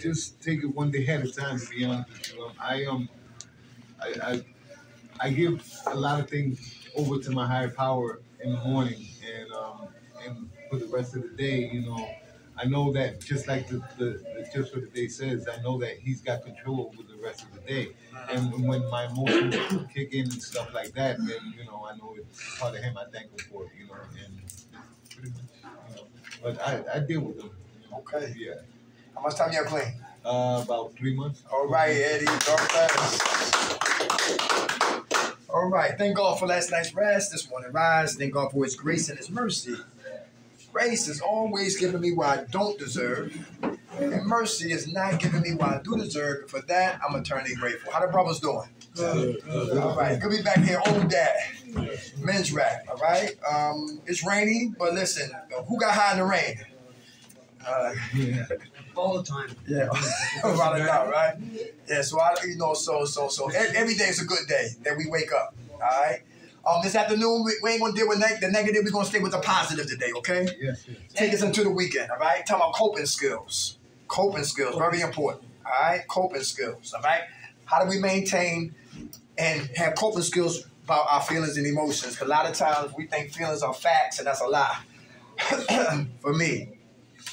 Just take it one day at a time. To be honest with you, I I give a lot of things over to my higher power in the morning, and for the rest of the day, I know that just like the just for the day says, I know that he's got control over the rest of the day. And when my emotions kick in and stuff like that, then I know it's part of him. I thank him for it, and pretty much, But I deal with them. Okay. Yeah. How much time you have clean? About 3 months. All right, Eddie. God bless. All right. Thank God for last night's rest, this morning rise. Thank God for His grace and His mercy. Grace is always giving me what I don't deserve, and mercy is not giving me what I do deserve. And for that, I'm eternally grateful. How the brothers doing? Good. All right. Good to be back here. Odaat. Men's rap. All right. It's rainy, but listen, who got high in the rain? All the time. Yeah, without a doubt, right? Yeah, so so every day is a good day that we wake up. All right. This afternoon we ain't gonna deal with the negative. We're gonna stay with the positive today, okay? Yes. Take us into the weekend, all right? Talking about coping skills. Coping skills, very important. All right, coping skills. All right. How do we maintain and have coping skills about our feelings and emotions? Because a lot of times we think feelings are facts, and that's a lie. For me.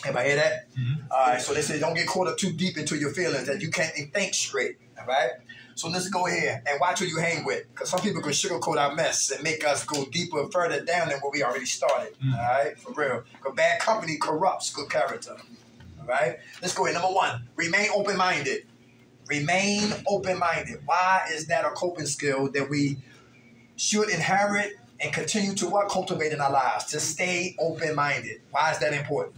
Everybody hear that? Mm-hmm. All right, so they say don't get caught up too deep into your feelings that you can't think straight, all right? So let's go here and watch who you hang with, because some people can sugarcoat our mess and make us go deeper and further down than where we already started, all right? For real. Because bad company corrupts good character, all right? Let's go here. Number 1, remain open-minded. Remain open-minded. Why is that a coping skill that we should inherit and continue to cultivate in our lives? To stay open-minded. Why is that important?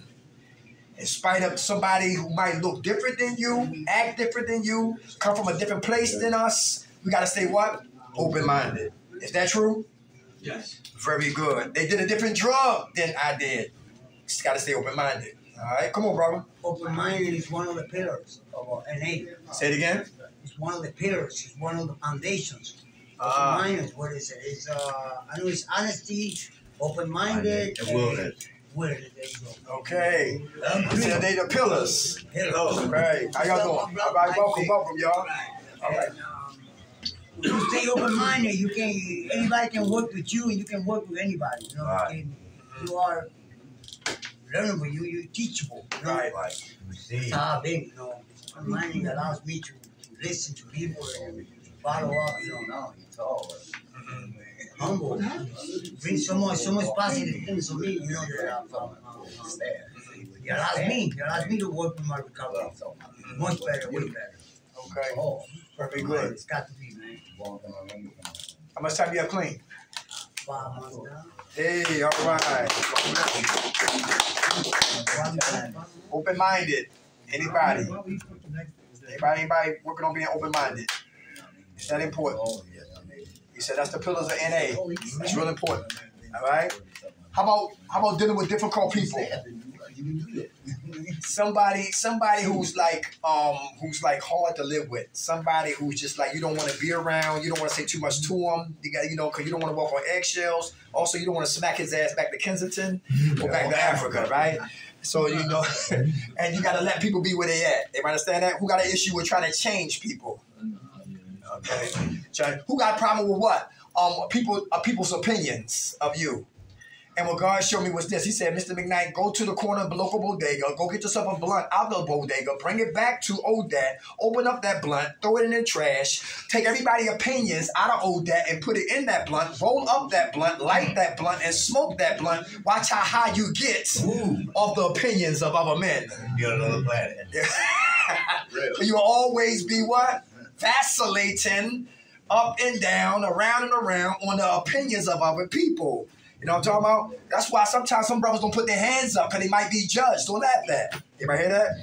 In spite of somebody who might look different than you, act different than you, come from a different place than us, we got to stay what? Open-minded. Is that true? Yes. Very good. They did a different drug than I did. Just got to stay open-minded. All right? Come on, brother. Open-minded is one of the pillars of NA. Say it again. It's one of the pillars. It's one of the foundations. Open-minded, what is it? It's, I know it's honesty, open-minded, and willingness. There you go. Okay. So they the pillars. Pillars. Right. How y'all doing? All right, welcome, y'all. All right. When you stay open-minded, anybody can work with you, and you can work with anybody. You know, right. You are learnable. You're teachable. You know? Right. That's how I've been. Open-minded allows me to listen to people and follow up. It's all humble. Bring so much positive things to me. That it allows me to work with my recovery. Much better, way better. Okay. Oh, very good. It's got to be, man. How much time you have clean? 5 months now. Hey, all right. Open-minded. Anybody working on being open-minded? Is that important? He said that's the pillars of NA. It's real important. All right. How about dealing with difficult people? Somebody who's like hard to live with. Somebody who's just like you don't want to be around. You don't want to say too much to him. You got because you don't want to walk on eggshells. Also, you don't want to smack his ass back to Kensington or back to Africa, right? So and you got to let people be where they at. They understand that? Who got an issue with trying to change people? Okay. Who got a problem with what? People's opinions of you. And what God showed me was this. He said, Mr. McKnight, go to the corner of the local bodega, go get yourself a blunt out of the bodega, bring it back to Odaat, open up that blunt, throw it in the trash, take everybody's opinions out of Odaat and put it in that blunt, roll up that blunt, light that blunt, and smoke that blunt. Watch how high you get of the opinions of other men. You're another planet. So you'll always be what? Vacillating up and down, around and around on the opinions of other people. You know what I'm talking about? That's why sometimes some brothers don't put their hands up because they might be judged. Don't laugh at that. Anybody hear that?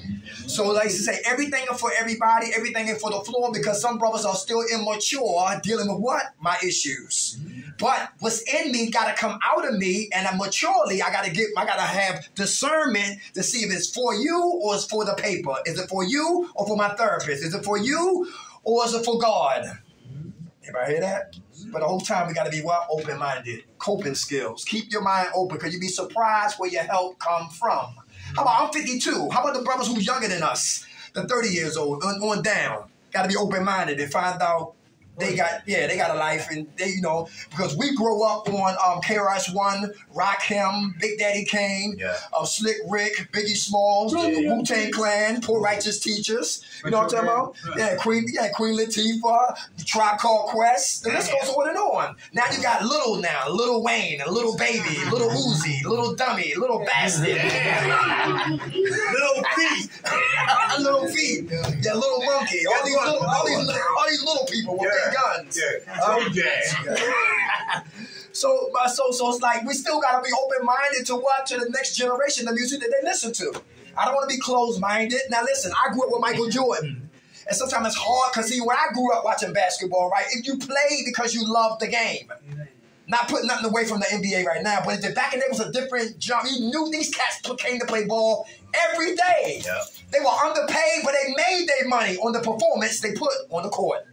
So like to say, everything is for everybody, everything is for the floor because some brothers are still immature dealing with what? My issues. But what's in me got to come out of me, and maturely I got to have discernment to see if it's for you or it's for the paper. Is it for you or for my therapist? Is it for you or is it for God? Anybody hear that? But the whole time we got to be what? Open-minded. Coping skills. Keep your mind open because you'll be surprised where your help come from. How about I'm 52? How about the brothers who's younger than us? The 30 years old on down. Got to be open-minded and find out they got a life, and they, because we grow up on KRS-One, Rakim, Big Daddy Kane, Slick Rick, Biggie Smalls, the Wu-Tang Clan, Poor Righteous Teachers. You know what I'm talking about? Yeah, Queen Latifah, the Tribe Called Quest. The list goes on and on. Now you got Lil Wayne, a Little Baby, Little Uzi, Little Dummy, Little Bastard, Little Feet, Little Feet, Little Monkey. All these little people with their guns. So it's like we still gotta be open-minded to the next generation, the music that they listen to. I don't want to be closed-minded. Now listen, I grew up with Michael Jordan. And sometimes it's hard because see, when I grew up watching basketball, right, if you play because you love the game. Not putting nothing away from the NBA right now, but back in the day was a different job. You knew these cats came to play ball every day. Yep. They were underpaid, but they made their money on the performance they put on the court.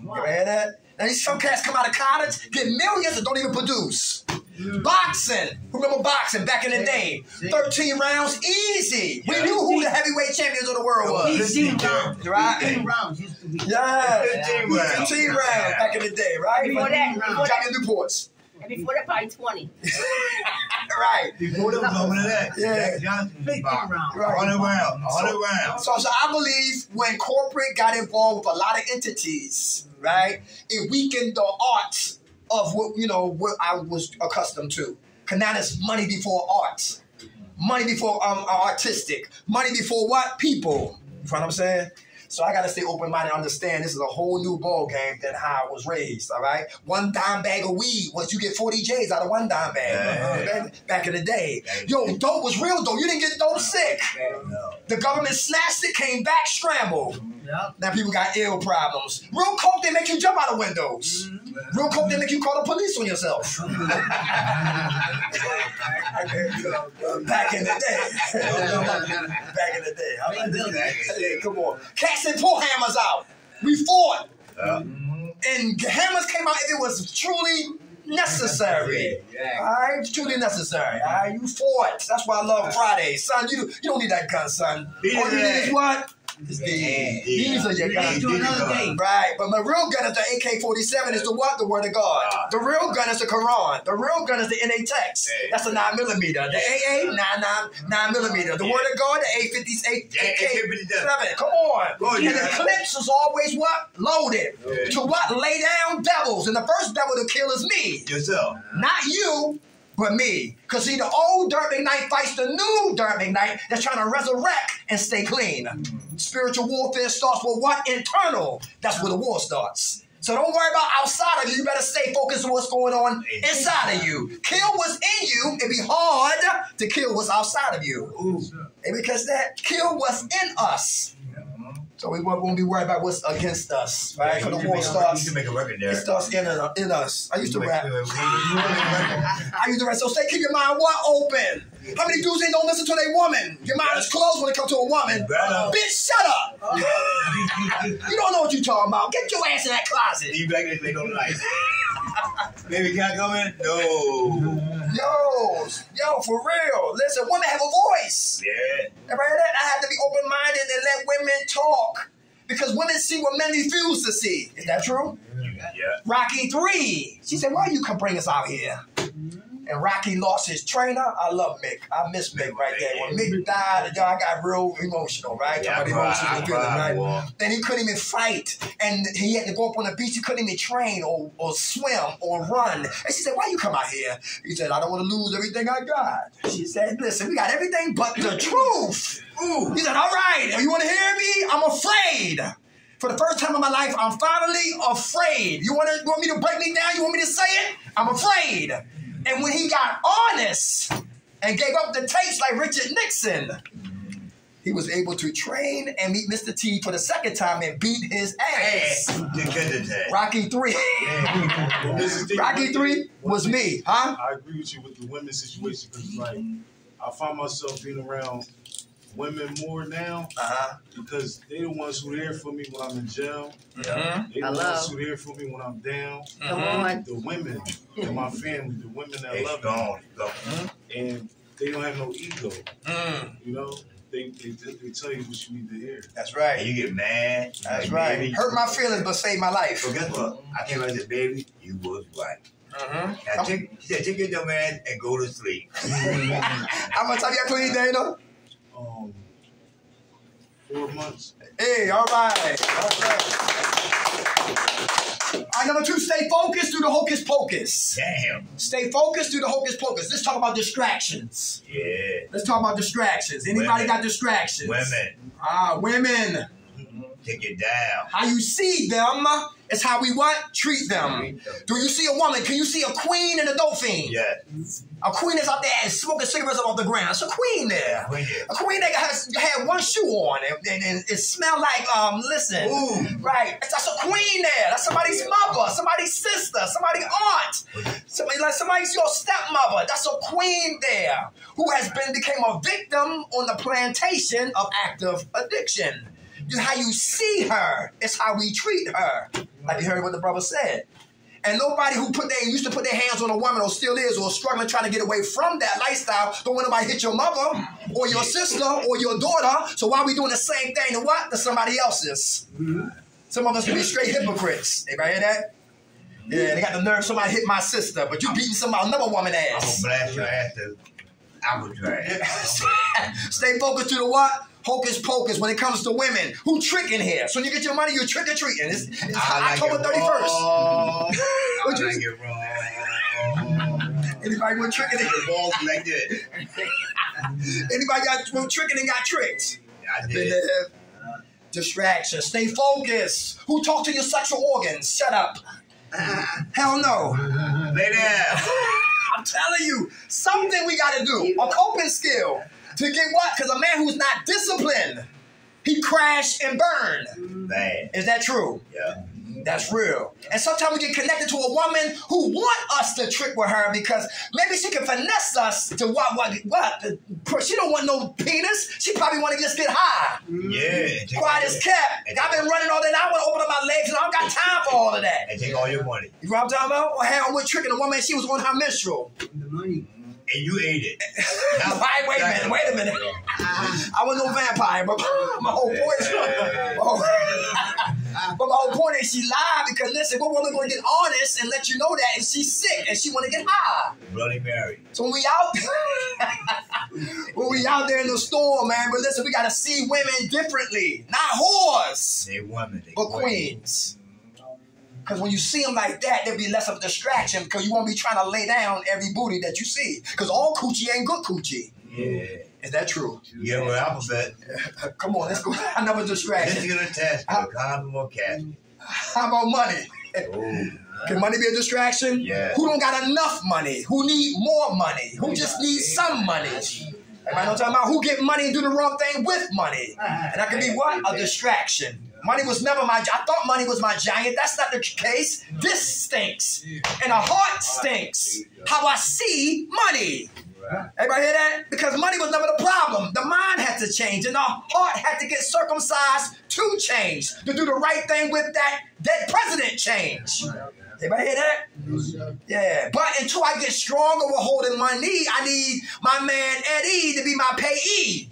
You ever hear that? Now some cats come out of college, get millions and don't even produce. Boxing. Remember boxing back in the day? 13 rounds, easy. We knew who the heavyweight champions of the world was. 15 rounds. Right? 15 rounds used to be. Yeah. 15 rounds back in the day, right? Before that, Johnny Newports. And before that, probably 20. Right. Before that was over that. Yeah. Johnson 15 rounds. Right. 100 rounds. So I believe when corporate got involved with a lot of entities, right, it weakened the art of what I was accustomed to. Because now there's money before art. Money before artistic. Money before what? People. You know what I'm saying? So I got to stay open-minded and understand this is a whole new ball game than how I was raised, all right? 1 dime bag of weed, you get 40 J's out of 1 dime bag. Back in the day. Yo, dope was real dope. You didn't get dope sick. The government snatched it, came back, scrambled. Now people got ill problems. Real coke, they make you jump out of windows. Real coke, they make you call the police on yourself. Back in the day. Back in the day. Come on. Cats didn't pull hammers out. We fought. And hammers came out if it was truly necessary. All right? Truly necessary. All right? You fought. That's why I love Fridays. Son, you don't need that gun, son. All you need is what? These are your guns. Right, but my real gun is the AK-47 is the what? The Word of God. The real gun is the Quran. The real gun is the NA text. That's a 9mm. The AA, 9mm. The Word of God, the A-58, AK-47. Come on. And the clips is always what? Loaded. To what? Lay down devils. And the first devil to kill is me. Yourself. Not you. But me. Because see, the old Dirt McKnight fights the new Dirt McKnight that's trying to resurrect and stay clean. Spiritual warfare starts with what? Internal. That's where the war starts. So don't worry about outside of you. You better stay focused on what's going on inside of you. Kill what's in you. It'd be hard to kill what's outside of you. And because that kill what's in us. So we won't be worried about what's against us, right? Because the war starts. You can make a record there. It starts in us. I used to rap. So stay, keep your mind what? Open. How many dudes ain't don't listen to their woman? Your mind is closed when it comes to a woman. Bitch, shut up. You don't know what you're talking about. Get your ass in that closet. You back there, they don't like. Baby, can I come in? No. Yo, for real. Listen, women have a voice. Yeah. Everybody hear that? I have to be open-minded and let women talk. Because women see what men refuse to see. Is that true? Yeah. Rocky 3. She said, why you come bring us out here? And Rocky lost his trainer. I love Mick. I miss Mick right there. When Mick died, I got real emotional, right? Talking about emotional feeling, right? Then he couldn't even fight. And he had to go up on the beach. He couldn't even train or swim or run. And she said, why you come out here? He said, I don't want to lose everything I got. She said, listen, we got everything but the truth. He said, all right, you want to hear me? I'm afraid. For the first time in my life, I'm finally afraid. You want me to break me down? You want me to say it? I'm afraid. And when he got honest and gave up the tapes like Richard Nixon, he was able to train and meet Mr. T for the second time and beat his ass. Rocky 3. Rocky 3 was me, huh? I agree with you with the women's situation because, like, I find myself being around women more now because they the ones who are there for me when I'm in jail. They the ones who are there for me when I'm down. The women in my family, the women that love me. And they don't have no ego. You know, they tell you what you need to hear. That's right. And you get mad. That's like, right. Baby, Hurt my feelings, but saved my life. so guess what? I came out and said, baby, you was right. Now she said, take your dumb ass and go to sleep. How much time you got clean, Dana? 4 months. Hey, all right. All right, number 2, stay focused through the hocus pocus. Damn. Stay focused through the hocus pocus. Let's talk about distractions. Yeah. Let's talk about distractions. Anybody Women. got distractions? Women. Women. Take it down. How you see them is how we what? Treat them. Do you see a woman? Can you see a queen and a dope fiend? Yeah. A queen is out there and smoking cigarettes off the ground. It's a queen there. Queen there. A queen that had one shoe on and it smelled like, listen. Ooh. Right. That's a queen there. That's somebody's mother, somebody's sister, somebody's aunt. Somebody's your stepmother. That's a queen there who became a victim on the plantation of active addiction. How you see her is how we treat her. Like you heard what the brother said. And nobody who used to put their hands on a woman or still is or struggling trying to get away from that lifestyle don't want nobody hit your mother or your sister or your daughter. So why are we doing the same thing to what? To somebody else's. Some of us can be straight hypocrites. Anybody hear that? Yeah, they got the nerve somebody hit my sister, but you beating another woman I'm ass. gonna blast your ass to apple trash. Stay focused to the what? Hocus pocus when it comes to women. Who tricking here? So when you get your money, you're trick or treating. It's October 31st. I like it wrong. Anybody went tricking? The balls like this. Anybody went tricking and got tricked? I did. Distraction. Stay focused. Who talked to your sexual organs? Shut up. Hell no. Lay down. I'm telling you, something we got to do. A coping skill. To get what? Because a man who's not disciplined, he crash and burn. Man. Is that true? Yeah. That's real. And sometimes we get connected to a woman who want us to trick with her because maybe she can finesse us to what? She don't want no penis. She probably want to just get high. Yeah. Quiet as kept. I've been running all day. I want to open up my legs and I don't got time for all of that. And take all your money. You know what I'm talking about? Or hell, we're tricking a woman. She was on her menstrual. The money. And you ate it. Wait a minute. I was no vampire, but my whole point is, but my whole point is she lied because listen, what woman gonna get honest and let you know that and she's sick and she wanna get high? Bloody Mary. So when we out there in the storm, man, but listen, we gotta see women differently, not whores, They women, but queens. Because when you see them like that, there'll be less of a distraction because you won't be trying to lay down every booty that you see. Because all coochie ain't good coochie. Yeah. Is that true? Yeah, well, alphabet. Come on, let's go. Another distraction. Let's get a test for condom or cat. How about money? Ooh. Can money be a distraction? Yeah. Who don't got enough money? Who need more money? Who just needs some money? Everybody know what I'm talking about? Who get money and do the wrong thing with money? And that can be what? A distraction. Money was never I thought money was my giant. That's not the case. This stinks. And a heart stinks. How I see money. Everybody hear that? Because money was never the problem. The mind had to change and the heart had to get circumcised to change. To do the right thing with that dead president change. Everybody hear that? Yeah. But until I get stronger with holding my knee, I need my man Eddie to be my payee.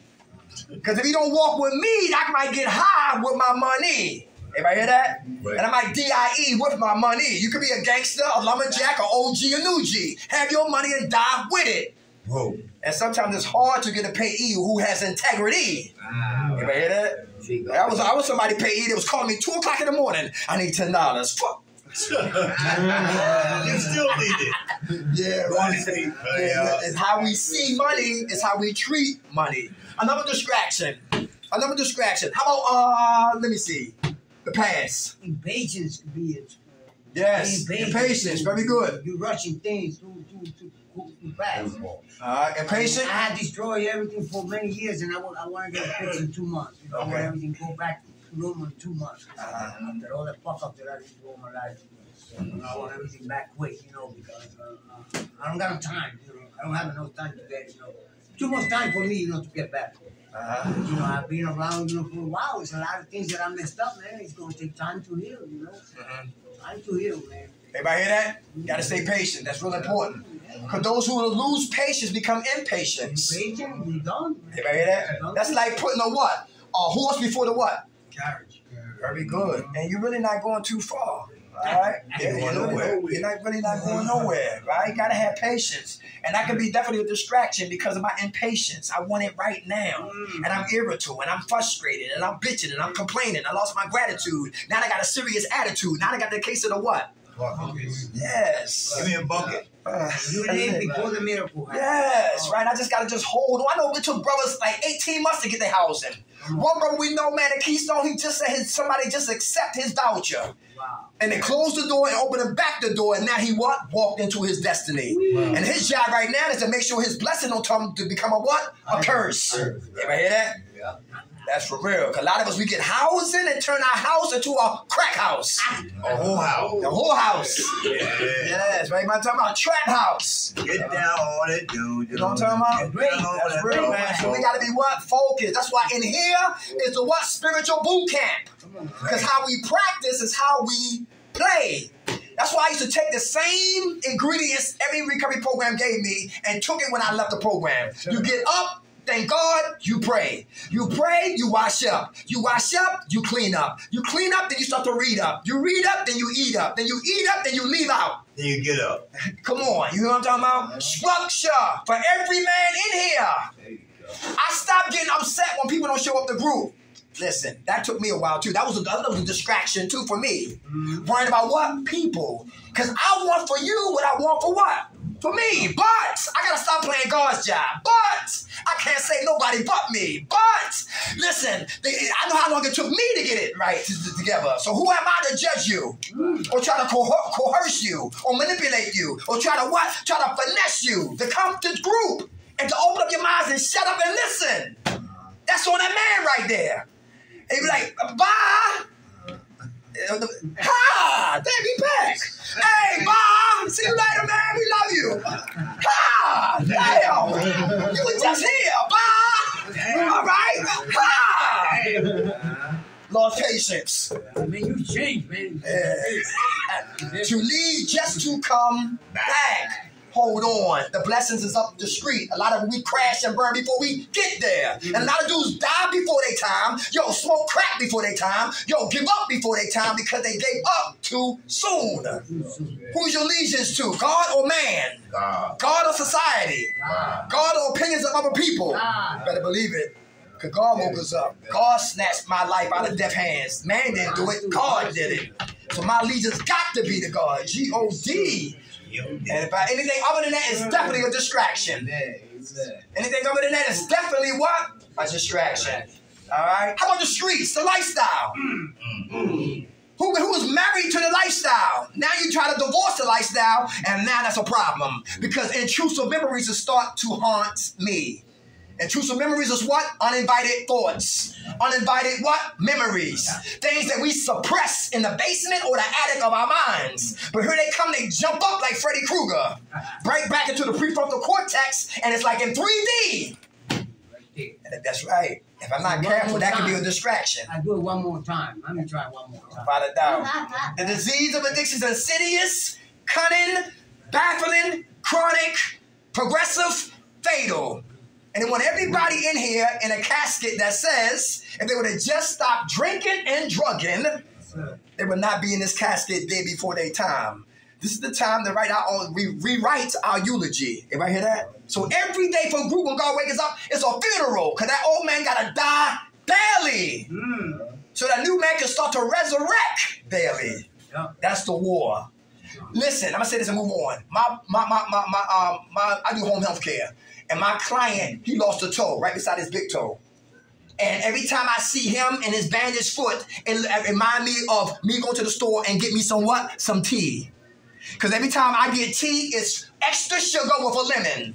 Because if he don't walk with me, I might get high with my money. Everybody hear that? Right. And I might DIE with my money. You could be a gangster, a lumberjack, or OG, or new G. Have your money and die with it. Whoa. And sometimes it's hard to get a payee who has integrity. Everybody hear that? I was somebody payee that was calling me 2 o'clock in the morning. I need $10. Fuck. You still need it. Yeah, right. It's how we see money. It's how we treat money. Another distraction. How about, let me see. The past. Impatience could be it. Yes, impatience. Very good. You're rushing things too fast. Impatient? I had destroyed everything for many years, and I want to get it fixed in 2 months. I want everything go back to normal in 2 months. After all the fuck up that I did all my life. I want everything back quick, because I don't got no time. I don't have enough time to get, too much time for me, to get back. I've been around, for a while. There's a lot of things that I messed up, man. It's going to take time to heal, Time to heal, man. Everybody hear that? You gotta stay patient. That's real important. Because those who lose patience become impatient. Impatient? You done? Everybody hear that? That's like putting a what? A horse before the what? Carriage. Very good. And you're really not going too far. All right? You're not really not going nowhere, right? You gotta have patience. And that can be definitely a distraction because of my impatience. I want it right now. And I'm irritable and I'm frustrated and I'm bitching and I'm complaining. I lost my gratitude. Now I got a serious attitude. Now I got the case of the what? Yes. Give me a bucket. You live before the miracle. Yes, right. I just gotta just hold on. I know it took brothers like 18 months to get their housing. One brother we know, man, at Keystone, he just said somebody just accept his voucher. Wow. And they closed the door and opened back the door, and now he what? Walked into his destiny. Wow. And his job right now is to make sure his blessing don't turn to become a what? A curse. Everybody hear that? Yeah. That's for real. Cause a lot of us, we get housing and turn our house into a crack house. A whole house. The whole house. Yeah. Yes, right? I'm talking about a trap house. Get down on it, dude. You know what I'm talking about? That's real, man. So we gotta be what? Focused. That's why in here is the what? Spiritual boot camp. Because how we practice is how we play. That's why I used to take the same ingredients every recovery program gave me and took it when I left the program. You get up, thank God, you pray. You pray, you wash up. You wash up, you clean up. You clean up, then you start to read up. You read up, then you eat up. Then you eat up, then you leave out. Then you get up. Come on, you know what I'm talking about? Structure for every man in here. I stopped getting upset when people don't show up to group. Listen, that took me a while too. That was a distraction too for me. Worrying about what? People. Because I want for you what I want for what? For me. But I got to stop playing God's job. But I can't say nobody but me. But listen, I know how long it took me to get it right together. So who am I to judge you? Or try to coerce you? Or manipulate you? Or try to what? Try to finesse you to come to the group and to open up your minds and shut up and listen. That's on that man right there. And be like, bye. Ha! Damn, he back. Hey, bye. See you later, man. We love you. Ha! Damn. You were just here. Bye. All right. Ha! Lost patience. Man, you changed, man. To lead just to come back. Hold on. The blessings is up the street. A lot of we crash and burn before we get there. And a lot of dudes die before their time. Yo, smoke crack before their time. Yo, give up before their time because they gave up too soon. Who's your allegiance to? God or man? God. God or society? God or opinions of other people? Better believe it. Because God woke us up. God snatched my life out of deaf hands. Man didn't do it. God did it. So my allegiance got to be to God. G-O-D. And if anything other than that is definitely a distraction. Anything other than that is definitely what? A distraction. All right? How about the streets, the lifestyle? Who was married to the lifestyle? Now you try to divorce the lifestyle, and now that's a problem. Because intrusive memories will start to haunt me. Intrusive memories is what? Uninvited thoughts. Uninvited what? Memories. Things that we suppress in the basement or the attic of our minds. But here they come, they jump up like Freddy Krueger. Break back into the prefrontal cortex, and it's like in 3D. And that's right. If I'm not careful, that can be a distraction. I do it one more time. Let me try one more time. Without a doubt. The disease of addiction is insidious, cunning, baffling, chronic, progressive, fatal. And they want everybody in here in a casket that says if they would have just stopped drinking and drugging, they would not be in this casket day before their time. This is the time to rewrite our eulogy. Everybody hear that? So every day for a group when God wakes us up, it's a funeral because that old man got to die daily. So that new man can start to resurrect daily. That's the war. Listen, I'm going to say this and move on. I do home health care. And my client, he lost a toe right beside his big toe. And every time I see him and his bandaged foot, it reminds me of me going to the store and get me some what? Some tea. Because every time I get tea, it's extra sugar with a lemon.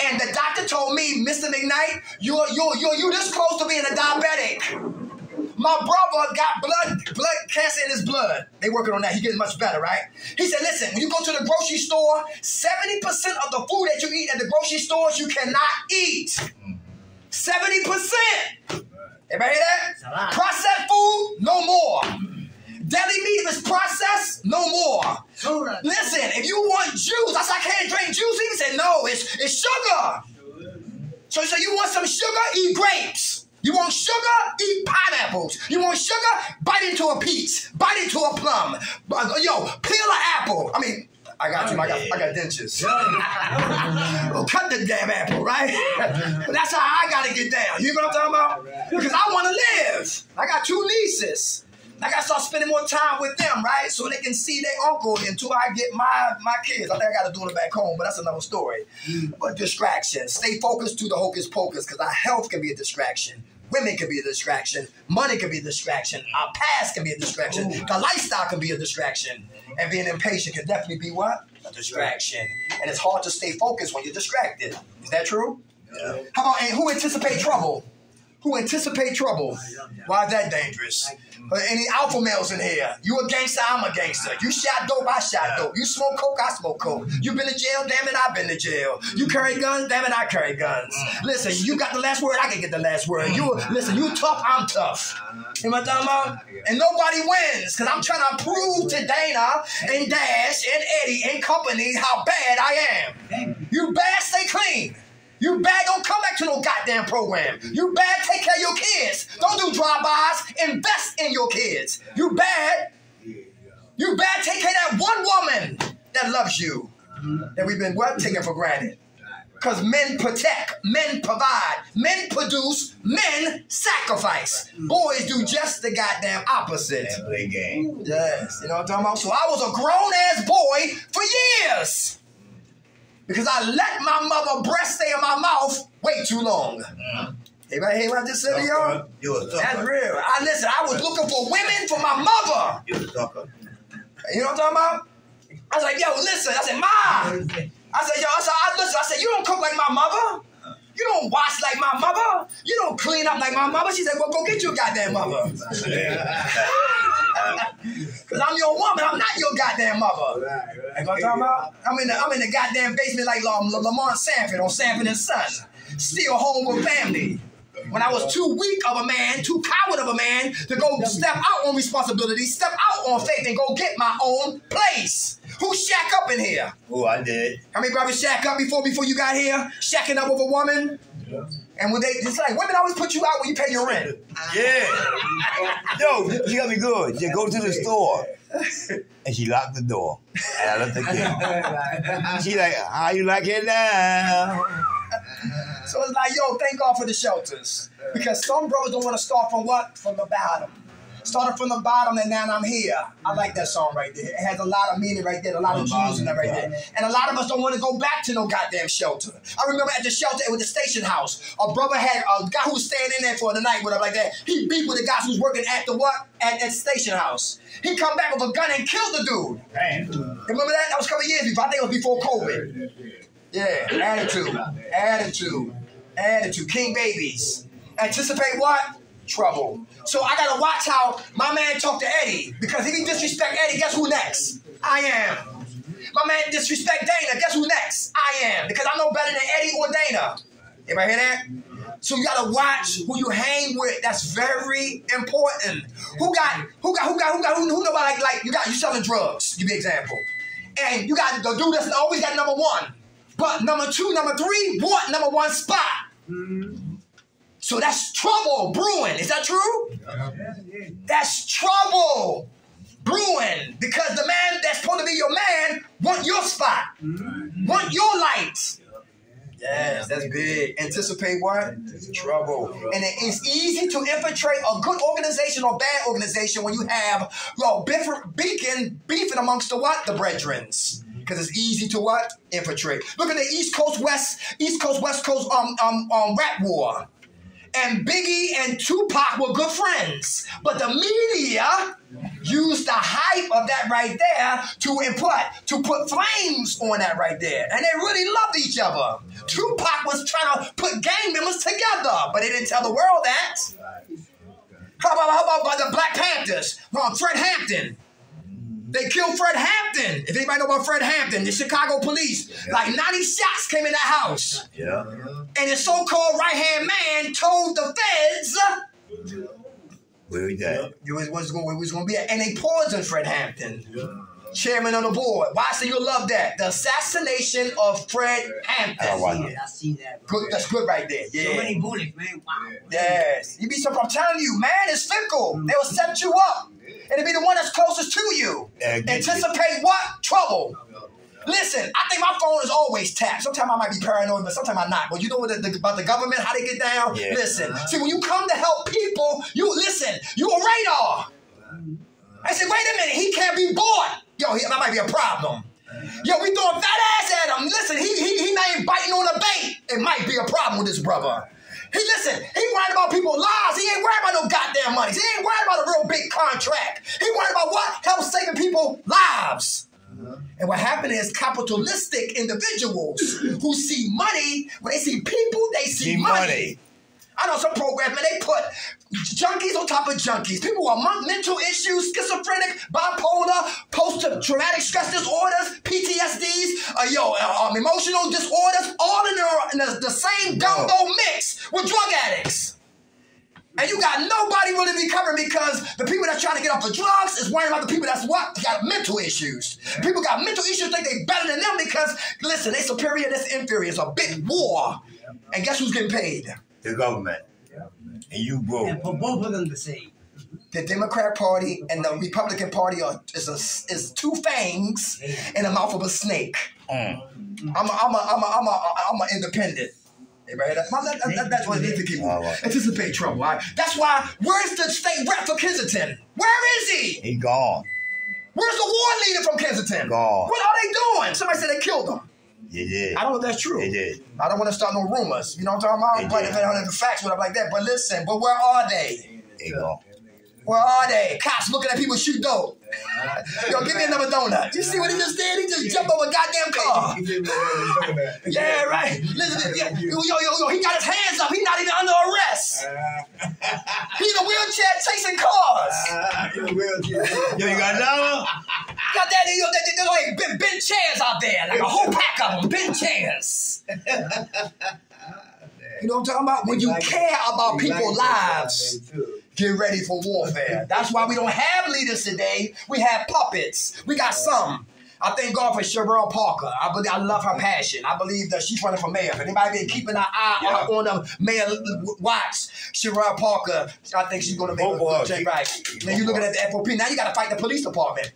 And the doctor told me, Mr. McKnight, you're this close to being a diabetic. My brother got blood cancer in his blood. They working on that. He getting much better, right? He said, listen, when you go to the grocery store, 70% of the food that you eat at the grocery stores, you cannot eat. 70%. Everybody hear that? Processed food, no more. Deli meat, if it's processed, no more. Listen, if you want juice, I said, I can't drink juice. He said, no, it's sugar. So you want some sugar? Eat grapes. You want sugar? Eat pineapples. You want sugar? Bite into a peach. Bite into a plum. Yo, peel an apple. I mean, I got you. I got dentures. Well, cut the damn apple, right? But that's how I got to get down. You know what I'm talking about? Because I want to live. I got 2 nieces. I got to start spending more time with them, right? So they can see their uncle until I get my kids. I think I got to do it back home, but that's another story. But distractions. Stay focused to the hocus pocus, because our health can be a distraction. Women can be a distraction. Money can be a distraction. Our past can be a distraction. The lifestyle can be a distraction. And being impatient can definitely be what? A distraction. And it's hard to stay focused when you're distracted. Is that true? Yeah. How about, and who anticipate trouble? Who anticipate trouble? Why is that dangerous? Any alpha males in here? You a gangster, I'm a gangster. You shot dope, I shot dope. You smoke coke, I smoke coke. You been to jail, damn it, I've been to jail. You carry guns, damn it, I carry guns. Listen, you got the last word, I can get the last word. Listen, you tough, I'm tough. You know what I'm talking about? And nobody wins, because I'm trying to prove to Dana and Dash and Eddie and company how bad I am. You bad, stay clean. You bad, don't come back to no goddamn program. You bad, take care of your kids. Don't do drive-bys, invest in your kids. You bad, take care of that one woman that loves you. That we've been, taking for granted. Because men protect, men provide, men produce, men sacrifice. Boys do just the goddamn opposite. And play game. Yes, you know what I'm talking about? So I was a grown-ass boy for years. Because I let my mother breast stay in my mouth way too long. Anybody hear what I just said to y'all? That's real. I was looking for women for my mother. You a sucker. You know what I'm talking about? I was like, yo, listen. I said, Ma. I said, you don't cook like my mother. You don't wash like my mother. You don't clean up like my mother. She said, well, go get your goddamn mother. Because I'm your woman. I'm not your goddamn mother. Right. You know what I'm talking about? I'm in the goddamn basement like Lamont Sanford on Sanford and Son. Still home with family. When I was too weak of a man, too coward of a man to go step out on responsibility, step out on faith, and go get my own place. Who shack up in here? Oh, I did. How many brothers shack up before you got here? Shacking up with a woman? Yeah. And when it's like, women always put you out when you pay your rent. Yeah. Yo, she got me good. She go to the store. And she locked the door. And I left the kid. She like, how you like it now? So it's like, yo, thank God for the shelters. Because some brothers don't want to start from what? From the bottom. Started from the bottom and now I'm here. I like that song right there. It has a lot of meaning right there, a lot of jewels in it right there. And a lot of us don't want to go back to no goddamn shelter. I remember at the shelter, it was the station house. A brother had a guy who was staying in there for the night, whatever like that. He beat with the guys who was working at the what? At the station house. He come back with a gun and killed the dude. Remember that? That was a couple years before. I think it was before COVID. Yeah, attitude. King babies. Anticipate what? Trouble. So I gotta watch how my man talk to Eddie, because if he disrespect Eddie, guess who next? I am. My man disrespect Dana, guess who next? I am, because I know better than Eddie or Dana. Everybody hear that? So you gotta watch who you hang with. That's very important. Who know like you selling drugs? Give me an example. And you got the dude that's always got number one. But number 2, number 3 want number 1 spot. So that's trouble brewing. Is that true? That's trouble brewing, because the man that's supposed to be your man want your spot, want your light. Yes, that's big. Anticipate what? Trouble. And it's easy to infiltrate a good organization or bad organization when you have beefing amongst the what? The brethrens. Because it's easy to what? Infiltrate. Look at the East Coast, West Coast rap war. And Biggie and Tupac were good friends. But the media used the hype of that right there to put flames on that right there. And they really loved each other. Tupac was trying to put gang members together, but they didn't tell the world that. How about the Black Panthers? Fred Hampton. They killed Fred Hampton. If anybody know about Fred Hampton, the Chicago police, like 90 shots came in that house. Yeah. And the so-called right-hand man told the feds, Where was that? You was going to be at. And they poisoned Fred Hampton. Chairman of the board. Why so you love that? The assassination of Fred Hampton. I see that. Good, that's good right there. Yeah. So many bullets, man. Wow. Yes. You be surprised. I'm telling you, man, it's fickle. They will set you up. And it'll be the one that's closest to you. Anticipate what? Trouble. Listen, I think my phone is always tapped. Sometimes I might be paranoid, but sometimes I'm not. But you know what about the government, how they get down? Yeah. Listen, see, when you come to help people, you a radar. I said, wait a minute, he can't be bought. Yo, that might be a problem. Yo, we throwing fat ass at him. Listen, he not even biting on the bait. It might be a problem with this brother. He worried about people's lives. He ain't worried about no goddamn money. He ain't worried about a real big contract. He worried about what? Help saving people's lives. And what happened is capitalistic individuals who see money, when they see people, they see money. I know some programs, man, they put junkies on top of junkies. People with mental issues, schizophrenic, bipolar, post-traumatic stress disorders, PTSDs, emotional disorders, all in the same gumbo mix with drug addicts. And you got nobody really recovering because the people that's trying to get off the drugs is worrying about the people that's got mental issues. People got mental issues think they better than them because, listen, they superior, that's inferior. It's a big war. And guess who's getting paid? The government. And you broke. And for both of them to say. The Democrat Party and the Republican Party is two fangs in the mouth of a snake. I'm an independent. That's what it is to keep anticipate trouble. Right? That's why, where's the state rep for Kensington? Where is he? He gone. Where's the ward leader from Kensington? Gone. What are they doing? Somebody said they killed him. They did. I don't know if that's true. They did. I don't want to start no rumors. You know what I'm talking about? But if I don't have the facts, whatever like that. But listen, where are they? They gone. Where are they? Cops looking at people shoot dope. Yo, give me another donut. You see what he just did? He just jumped over a goddamn car. Yeah, right. Listen, yo, he got his hands up. He's not even under arrest. He's in a wheelchair chasing cars. Yo, you got another? Got that? There's like bent chairs out there, like a whole pack of them, bent chairs. You know what I'm talking about? When you care about people's lives, get ready for warfare. That's why we don't have leaders today. We have puppets. We got some. I thank God for Cheryl Parker. I love her passion. I believe that she's running for mayor. If anybody been keeping an eye on the mayor watch, Cheryl Parker, I think she's going to make a good change. Right. Now you're looking at the FOP. Now you got to fight the police department.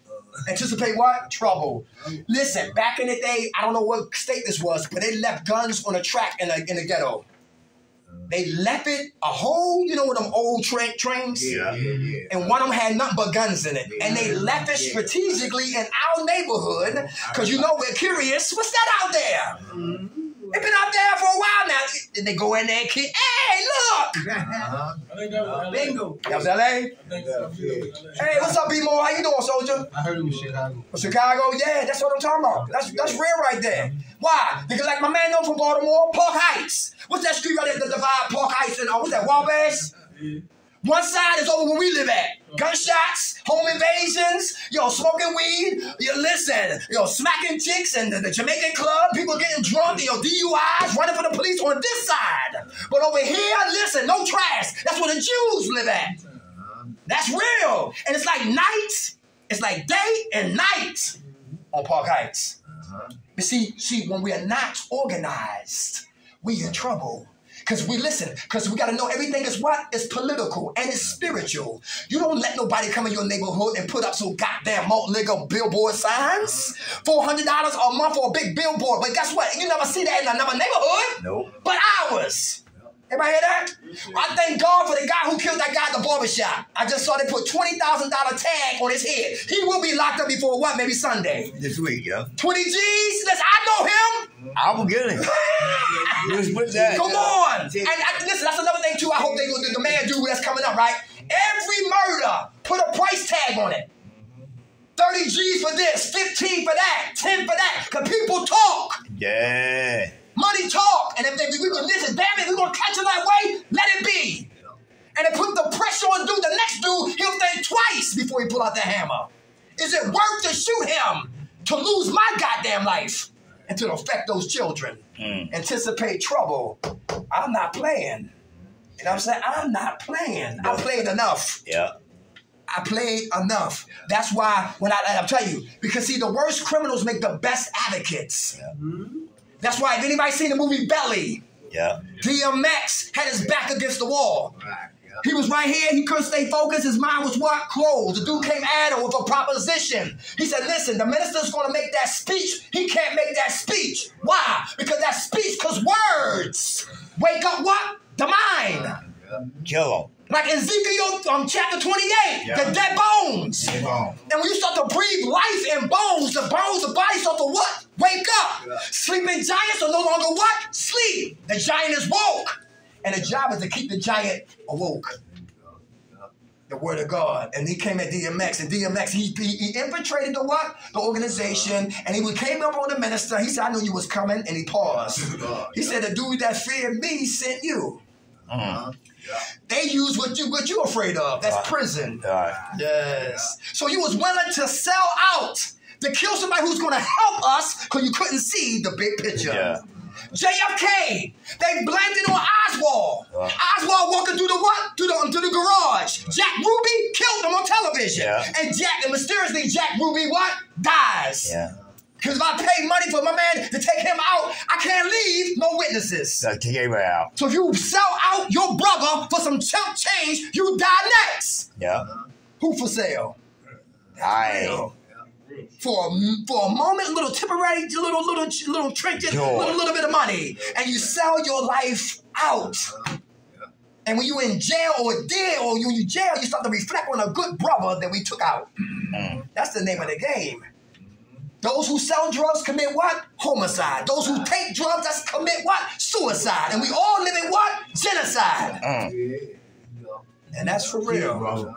Anticipate what? Trouble. Listen, back in the day, I don't know what state this was, but they left guns on a track in the ghetto. They left it a whole, you know, them old trains? Yeah. And one of them had nothing but guns in it. And they left it strategically in our neighborhood because, you know, we're curious. What's that out there? They've been out there for a while now. And they go in there and kick. Hey, look! I think that was LA. Bingo. That was LA? Hey, what's up, B-Mo? How you doing, soldier? I heard it was Chicago. Chicago? Yeah, that's what I'm talking about. That's real right there. Why? Because like my man knows from Baltimore, Park Heights. What's that street right there that divide Park Heights and what's that, Wabash? One side is over where we live at. Gunshots, home invasions, smoking weed, smacking chicks in the Jamaican club, people getting drunk, DUIs, running for the police on this side. But over here, listen, no trash. That's where the Jews live at. That's real. And it's like night, it's like day and night on Park Heights. But see, when we are not organized, we in trouble. Because we got to know everything is what? It's political and it's spiritual. You don't let nobody come in your neighborhood and put up some goddamn malt-liquor billboard signs. $400 a month for a big billboard. But guess what? You never see that in another neighborhood. Nope. But ours. Everybody hear that? I thank God for the guy who killed that guy at the barbershop. I just saw they put $20,000 tag on his head. He will be locked up before what? Maybe Sunday. This week, yeah. 20 G's? Listen, I know him. I will get him. Just put that. Come on. And listen, that's another thing too. I hope they the man do that's coming up, right? Every murder, put a price tag on it. 30 G's for this, 15 for that, 10 for that. Because people talk. Yeah. Money talk. And if we can listen, damn it, we're going to catch it that way, let it be. And they put the pressure on dude, the next dude, he'll think twice before he pull out the hammer. Is it worth to shoot him to lose my goddamn life and to affect those children? Anticipate trouble. I'm not playing. You know what I'm saying? I'm not playing. I played enough. Yeah. I played enough. That's why when I'll tell you, because see, the worst criminals make the best advocates. Yeah. That's why if anybody seen the movie Belly, Yeah. DMX had his back against the wall. He was right here. He couldn't stay focused. His mind was what? Closed. The dude came at him with a proposition. He said, listen, the minister's going to make that speech. He can't make that speech. Why? Because that speech, because words wake up what? The mind. Kill him. Like Ezekiel chapter 28, the dead bones. And when you start to breathe life in bones, the body start to what? Wake up. Sleeping giants are no longer what? Sleep. The giant is woke. And the job is to keep the giant awoke. The word of God. And he came at DMX. And DMX, he infiltrated the what? The organization. And he came up on the minister. He said, I knew you was coming. And he paused. He said, the dude that feared me sent you. They use what you afraid of. That's prison. Yes. So you was willing to sell out to kill somebody who's going to help us because you couldn't see the big picture. Yeah. JFK, they blamed it on Oswald. Oswald walking through the what? Through the garage. Jack Ruby killed him on television. Yeah. And mysteriously Jack Ruby what? Dies. Yeah. Because if I pay money for my man to take him out, I can't leave no witnesses. So take him out. So if you sell out your brother for some chump change, you die next. Yeah. Who for sale? Aye. For a moment, little temporary, little trinket, little bit of money, and you sell your life out. And when you in jail or dead or you in jail, you start to reflect on a good brother that we took out. That's the name of the game. Those who sell drugs commit what? Homicide. Those who take drugs, that's commit what? Suicide. And we all live in what? Genocide. And that's for real.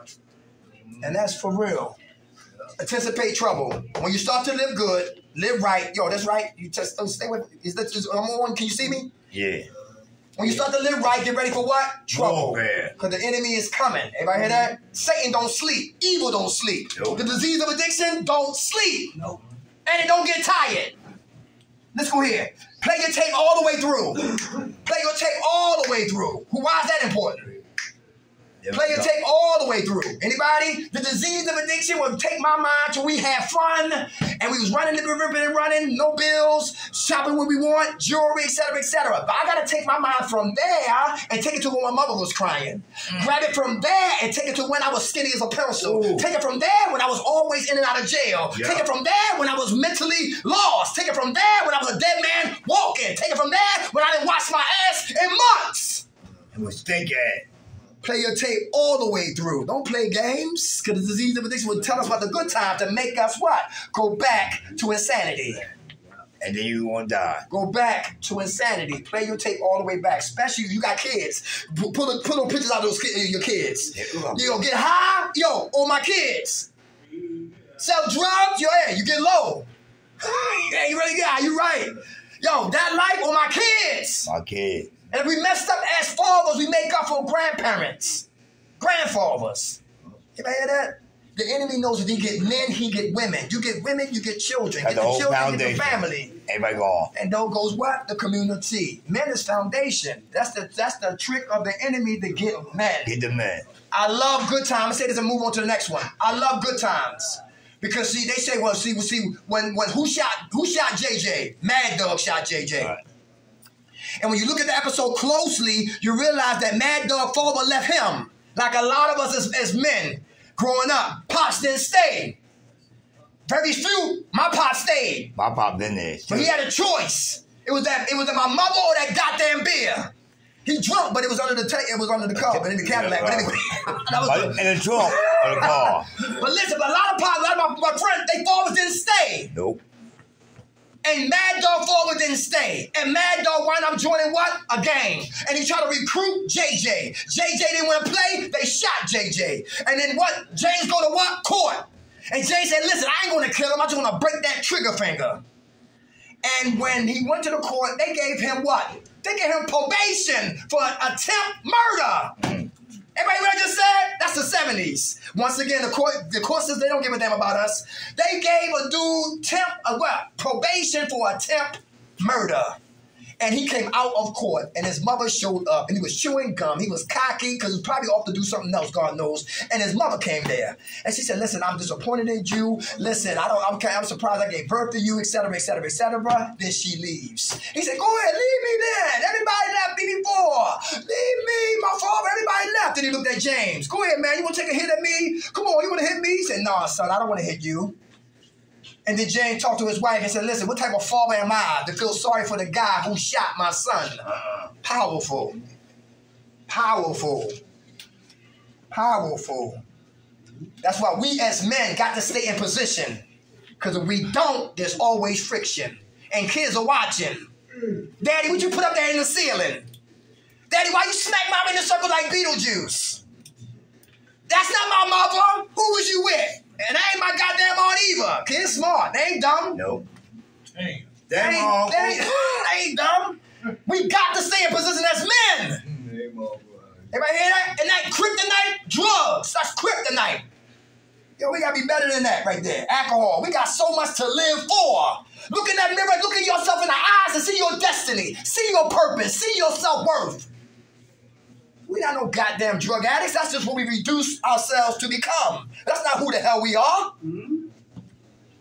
And that's for real. Anticipate trouble. When you start to live good, live right. Yo, that's right. You just stay with. I'm on. Can you see me? Yeah. When you start to live right, get ready for what? Trouble. Because the enemy is coming. Everybody hear that? Satan don't sleep. Evil don't sleep. Nope. The disease of addiction don't sleep. Nope. And it don't get tired. Let's go here. Play your tape all the way through. Play your tape all the way through. Why is that important? Play your tape all the way through. Anybody? The disease of addiction would take my mind till we had fun and we was running and running, no bills, shopping when we want, jewelry, etc., etc. But I got to take my mind from there and take it to when my mother was crying. Grab it from there and take it to when I was skinny as a pencil. Take it from there when I was always in and out of jail. Take it from there when I was mentally lost. Take it from there when I was a dead man walking. Take it from there when I didn't wash my ass in months. It was stinking. Play your tape all the way through. Don't play games, because the disease of addiction will tell us about the good times to make us what? Go back to insanity. And then you won't die. Go back to insanity. Play your tape all the way back. Especially if you got kids. Pull them pictures out of your kids. You gonna get high? Yo, on my kids. Sell drugs? Yo, hey, you get low. Yeah, you really got, you right. Yo, that life on my kids. My kid. And if we messed up as fathers, we make up for grandparents. Grandfathers. You ever hear that? The enemy knows if he get men, he get women. You get women, you get children. That's Get the children, foundation. get the family. Everybody gone. And though goes what? The community. Men is foundation. That's the trick of the enemy to get men. Get the man. I love good times. I say this and move on to the next one. I love good times. Because see, they say, well, see, when who shot JJ? Mad Dog shot JJ. Right. And when you look at the episode closely, you realize that Mad Dog father left him. Like a lot of us as men growing up. Pops didn't stay. Very few, my pop stayed. My pop been there. But he had a choice. It was my mother or that goddamn beer. He drunk, but it was under the car, but in the Cadillac. But anyway, that was in the trunk of the car. But listen, a lot of my friends, they fathers didn't stay. Nope. And Mad Dog forward didn't stay. And Mad Dog wound up joining what? A gang. And he tried to recruit JJ. JJ didn't want to play. They shot JJ. And then what? James go to what? Court. And James said, listen, I ain't going to kill him. I just want to break that trigger finger. And when he went to the court, they gave him what? They gave him probation for attempt murder. Everybody what I just said? That's the 70s. Once again, the court says they don't give a damn about us. They gave a dude probation for attempt murder. And he came out of court, and his mother showed up, and he was chewing gum. He was cocky because he was probably off to do something else, God knows. And his mother came there, and she said, "Listen, I'm disappointed in you. Listen, I'm surprised I gave birth to you, etc., etc., etc." Then she leaves. He said, "Go ahead, leave me then. Everybody left me before. Leave me, my father. Everybody left." Then he looked at James. "Go ahead, man. You want to take a hit at me? Come on, you want to hit me?" He said, "No, son, I don't want to hit you." And then James talked to his wife and said, "Listen, what type of father am I to feel sorry for the guy who shot my son?" Powerful. Powerful. Powerful. That's why we as men got to stay in position. Because if we don't, there's always friction. And kids are watching. "Daddy, what you put up there in the ceiling? Daddy, why you smack mom in the circle like Beetlejuice? That's not my mother. Who was you with? And that ain't my goddamn aunt either." Kids smart. They ain't dumb. Nope. They ain't dumb. We got to stay in position as men. Everybody hear that? And that kryptonite, drugs. That's kryptonite. Yo, we got to be better than that right there. Alcohol. We got so much to live for. Look in that mirror. Look at yourself in the eyes and see your destiny. See your purpose. See your self-worth. We're not no goddamn drug addicts. That's just what we reduce ourselves to become. That's not who the hell we are.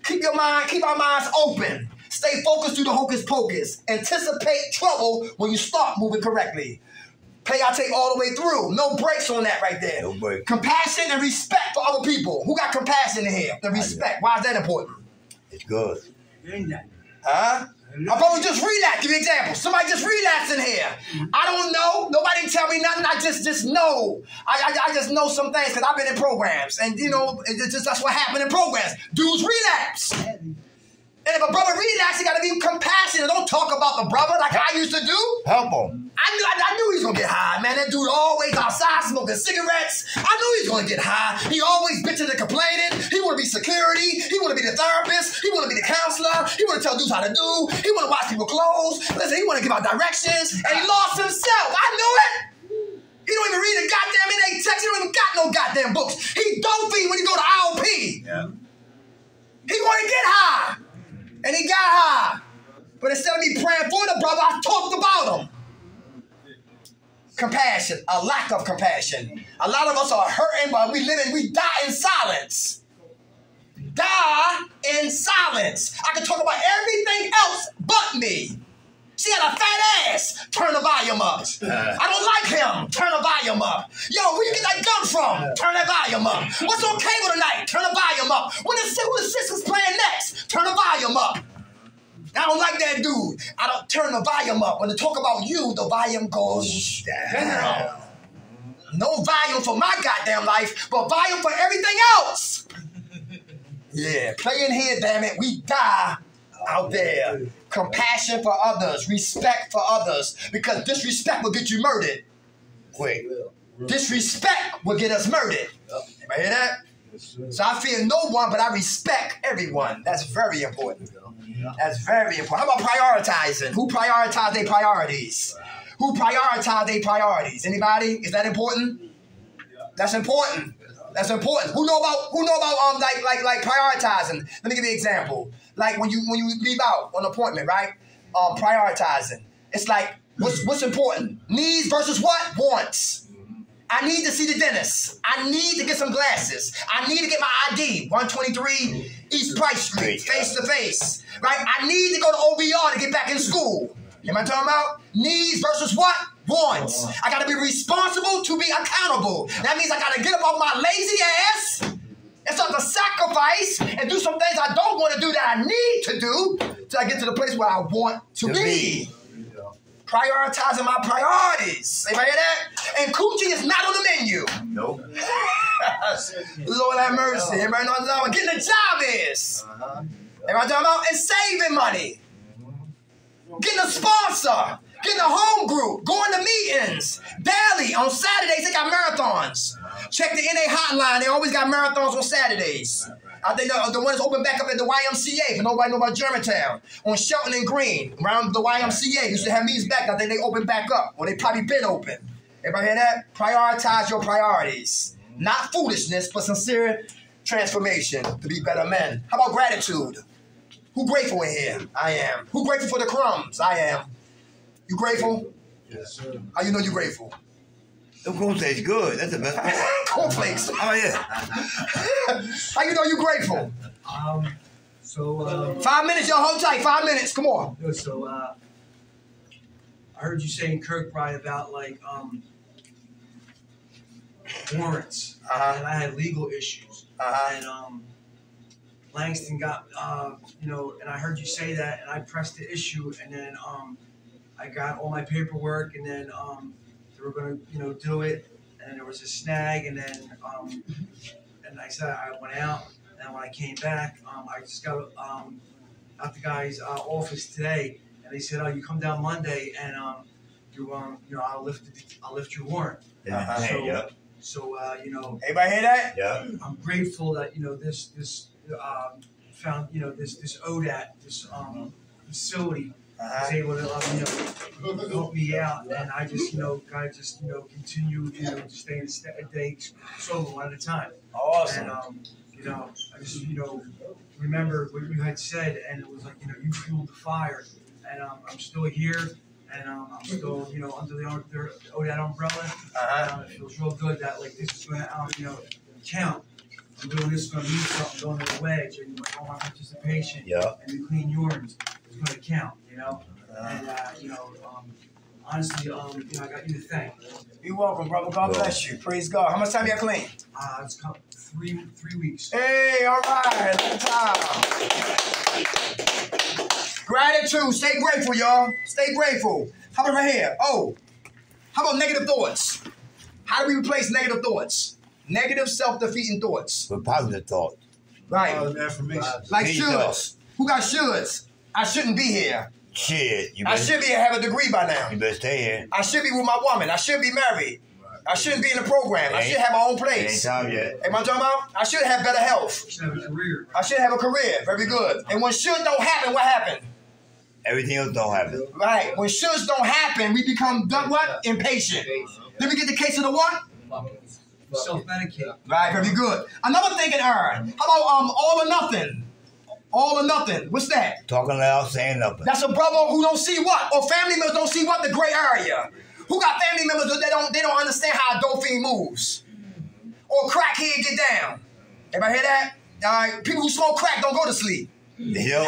Keep our minds open. Stay focused through the hocus pocus. Anticipate trouble when you start moving correctly. Play our tape all the way through. No breaks on that right there. No break. Compassion and respect for other people. Who got compassion in here? And respect. Why is that important? It's good. Huh? My brother just relapsed. Give you an example. Somebody just relapsed in here. I don't know. Nobody didn't tell me nothing. I just know. I just know some things because I've been in programs. And, you know, that's what happened in programs. Dudes relapse. And if a brother relapses, you got to be compassionate. Don't talk about the brother like I used to do. Help him. I knew he was going to get high, man. That dude always outside smoking cigarettes. I knew he was going to get high. He always bitching and complaining. He want to be security. He want to be the therapist. He want to be the counselor. He want to tell dudes how to do. He want to watch people clothes. Listen, he want to give out directions. And he lost himself. I knew it. He don't even read a goddamn innate text. He don't even got no goddamn books. He dopey when he go to IOP. Yeah. He want to get high. And he got high. But instead of me praying for the brother, I talked about him. Compassion, a lack of compassion. A lot of us are hurting, but we die in silence. Die in silence. I can talk about everything else but me. She had a fat ass. Turn the volume up. I don't like him. Turn the volume up. Yo, where you get that gun from? Turn that volume up. What's on cable tonight? Turn the volume up. Who the sisters playing next? Turn the volume up. I don't like that dude. I don't turn the volume up. When they talk about you, the volume goes down. No volume for my goddamn life, but volume for everything else. Yeah, play in here, damn it. We die out there. Compassion for others, respect for others, because disrespect will get you murdered. Quick. Disrespect will get us murdered. Anybody hear that? So I fear no one, but I respect everyone. That's very important. That's very important. How about prioritizing? Who prioritize their priorities? Who prioritize their priorities? Anybody? Is that important? That's important. That's important. Who know about like prioritizing? Let me give you an example. Like when you leave out on an appointment, right? Prioritizing. It's like what's important? Needs versus what? Wants. I need to see the dentist. I need to get some glasses. I need to get my ID. 123 East Price Street, face to face. Right? I need to go to OBR to get back in school. You know what I'm talking about? Needs versus what? Wants. I got to be responsible to be accountable. That means I got to get up off my lazy ass and start to sacrifice and do some things I don't want to do that I need to do till I get to the place where I want to be. Prioritizing my priorities. Anybody hear that? And coochie is not on the menu. Nope. Lord have mercy. Everybody knows what getting a job is. Everybody talking about? And saving money. Getting a sponsor. Getting a home group. Going to meetings. Daily. On Saturdays, they got marathons. Check the NA hotline. They always got marathons on Saturdays. I think the one that's open back up at the YMCA, if nobody know about Germantown, on Shelton and Green, around the YMCA, used to have meetings back. I think they open back up, or they probably been open. Everybody hear that? Prioritize your priorities. Not foolishness, but sincere transformation to be better men. How about gratitude? Who grateful in here? I am. Who grateful for the crumbs? I am. You grateful? Yes, sir. How you know you grateful? The corn tastes good. That's the best. Cornflakes. Oh yeah. How you know you grateful? So 5 minutes, y'all. Hold tight. 5 minutes. Come on. no, so I heard you saying Kirkbride about like warrants, and I had legal issues, and Langston got and I heard you say that, and I pressed the issue, and then I got all my paperwork, and then they were going to do it, and there was a snag, and then and I said I went out, and when I came back, I just got out the guy's office today, and they said, "Oh, you come down Monday, and I'll lift your warrant." So Everybody hear that? Yeah. I'm grateful that this found this Odaat facility was able to help me out, and I just gotta just continue to stay a day sober one at a time. Awesome. And I just remember what you had said, and it was like you fueled the fire, and I'm still here. And I'm still, under the Odaat umbrella. It feels real good that this is going to, count. I'm doing this, going to mean something, going to the wedge, and all my participation, and the clean urines is going to count, And honestly, I got you to thank. You're welcome, brother. God bless you. Praise God. How much time you got clean? It's come 3 weeks. Hey, all right. Long time. Gratitude. Stay grateful, y'all. Stay grateful. How about right here? Oh, how about negative thoughts? How do we replace negative thoughts? Negative self-defeating thoughts. With positive thoughts. Right. Affirmation. Like Please shoulds. Who got shoulds? I shouldn't be here. Shit. I should be have a degree by now. You better stay here. I should be with my woman. I should be married. I shouldn't be in the program. I should have my own place. Ain't time yet. Am I talking about? I should have better health. You should have a career. I should have a career. Very good. And when should don't happen, what happened? Everything else don't happen. Right. When shoulds don't happen, we become what? Impatient. Then we get the case of the what? Self-medicate. Right. Very good. Another thing in Aaron. How about all or nothing? All or nothing. What's that? Talking loud, saying nothing. That's a brother who don't see what? Or family members don't see what? The gray area. Who got family members that they don't understand how a dolphin moves? Or crackhead get down. Everybody hear that? All right. People who smoke crack don't go to sleep. They don't.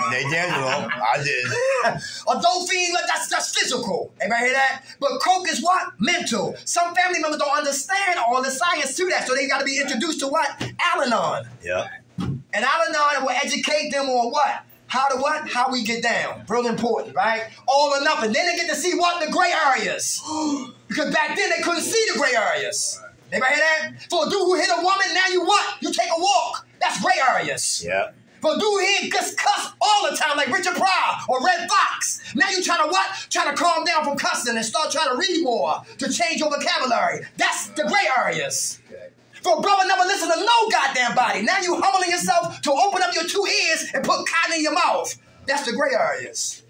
They just don't. I did. A dolphin, that's physical. Everybody hear that? But coke is what? Mental. Some family members don't understand all the science to that, so they got to be introduced to what? Al-Anon. Yeah. And Al-Anon will educate them on what? How to what? How we get down. Real important, right? All or nothing. Then they get to see what? The gray areas. Because back then they couldn't see the gray areas. Everybody hear that? For a dude who hit a woman, now you what? You take a walk. That's gray areas. Yeah. For a dude here just cuss all the time like Richard Pryor or Red Fox. Now you trying to what? Trying to calm down from cussing and start trying to read more to change your vocabulary. That's the gray areas. For a brother never listen to no goddamn body. Now you humbling yourself to open up your 2 ears and put cotton in your mouth. That's the gray areas.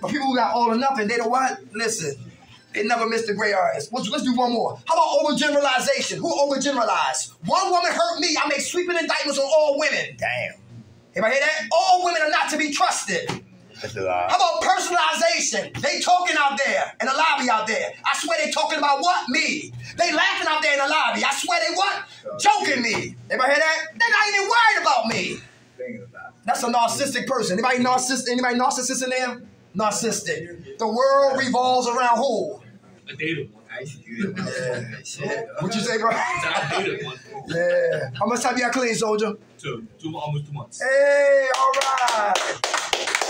But people who got all or nothing, they don't what? Listen. They never miss the gray areas. Let's do one more. How about overgeneralization? Who overgeneralized? One woman hurt me. I make sweeping indictments on all women. Damn. Everybody hear that? All women are not to be trusted. That's a lie. How about personalization? They talking out there in the lobby out there. I swear they talking about what? Me. They laughing out there in the lobby. I swear they what? Joking me. Everybody hear that? They're not even worried about me. That's a narcissistic person. Anybody narcissist in there? Narcissistic. The world revolves around who? I dated one. I used to do that. What you say, bro? I dated one. Yeah. How much time you got clean, soldier? Almost 2 months. Hey, all right.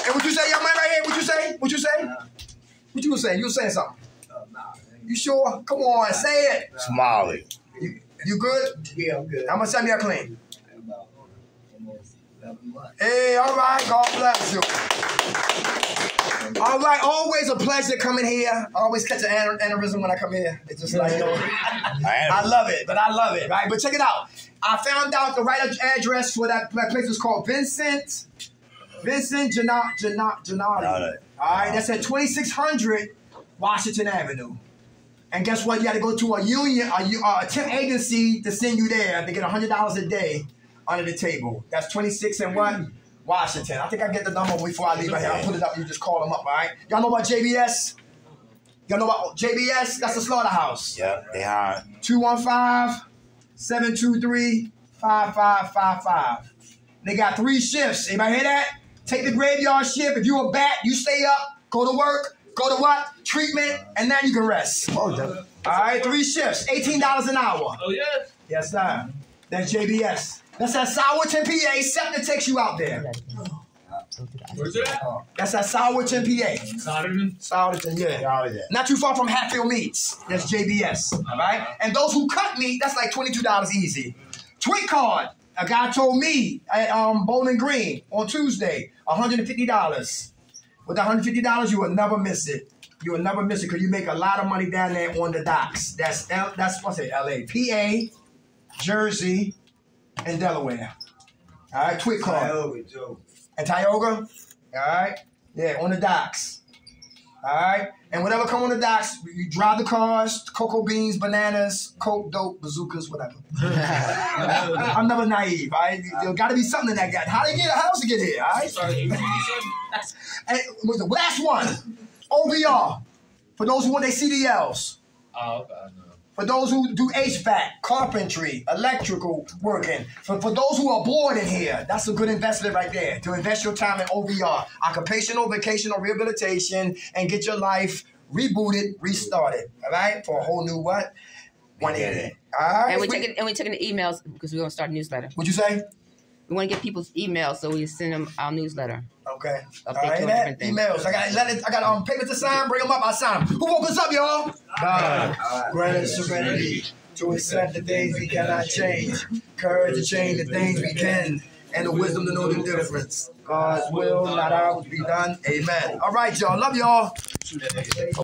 And what you say, young man right here? What you say? What you say? What you was saying? You was saying something? You sure? Come on, say it. Smiley. You good? Yeah, I'm good. How much time you got clean? About almost 11 months. Hey, all right. God bless you. All right. Always a pleasure coming here. I always catch an aneurysm when I come here. It's just like, I love it, but I love it, right? But check it out. I found out the right address for that place was called Vincent Giannotti. All right, that's at 2600 Washington Avenue. And guess what? You got to go to a temp agency to send you there. They get $100 a day under the table. That's 26 and what? Washington. I think I get the number before I leave right here. I'll put it up. You just call them up, all right? Y'all know about JBS? Y'all know about JBS? That's the slaughterhouse. Yeah, they are. 215-723-5555. They got 3 shifts. Anybody hear that? Take the graveyard shift. If you a bat, you stay up, go to work, go to what? Treatment, and then you can rest. All right, 3 shifts, $18 an hour. Oh, yes. Yes, sir. That's JBS. That's that Sourton, PA. Septic takes you out there. Where's it at? That's that Sourton, PA. Sourton, yeah. Not too far from Hatfield Meats. That's JBS. All right? And those who cut meat, that's like $22 easy. Tweet card. A guy told me at Bowling Green on Tuesday, $150. With the $150, you will never miss it. You will never miss it because you make a lot of money down there on the docks. That's what's it? LA, PA, Jersey, and Delaware. All right, tweet card. And Tioga? All right? Yeah, on the docks. All right? And whatever come on the docks, you drive the cars, cocoa beans, bananas, coke, dope, bazookas, whatever. I'm never naive, all right? There got to be something in that guy. How else to get here, all right? And the last one, OBR, for those who want their CDLs. Oh, okay. For those who do HVAC, carpentry, electrical working. For those who are bored in here, that's a good investment right there. To invest your time in OVR, occupational, vocational rehabilitation, and get your life rebooted, restarted. All right? For a whole new what? 180. All right? And we're taking the emails because we're going to start a newsletter. What'd you say? We want to get people's emails so we send them our newsletter. Okay. Update different things. Emails. I got papers to sign. Bring them up. I sign them. Who woke us up, y'all? God. Grant us serenity to accept the things we cannot change. Courage to change the things we can. And the wisdom to know the difference. God's will, not ours, be done. Amen. All right, y'all. Love y'all.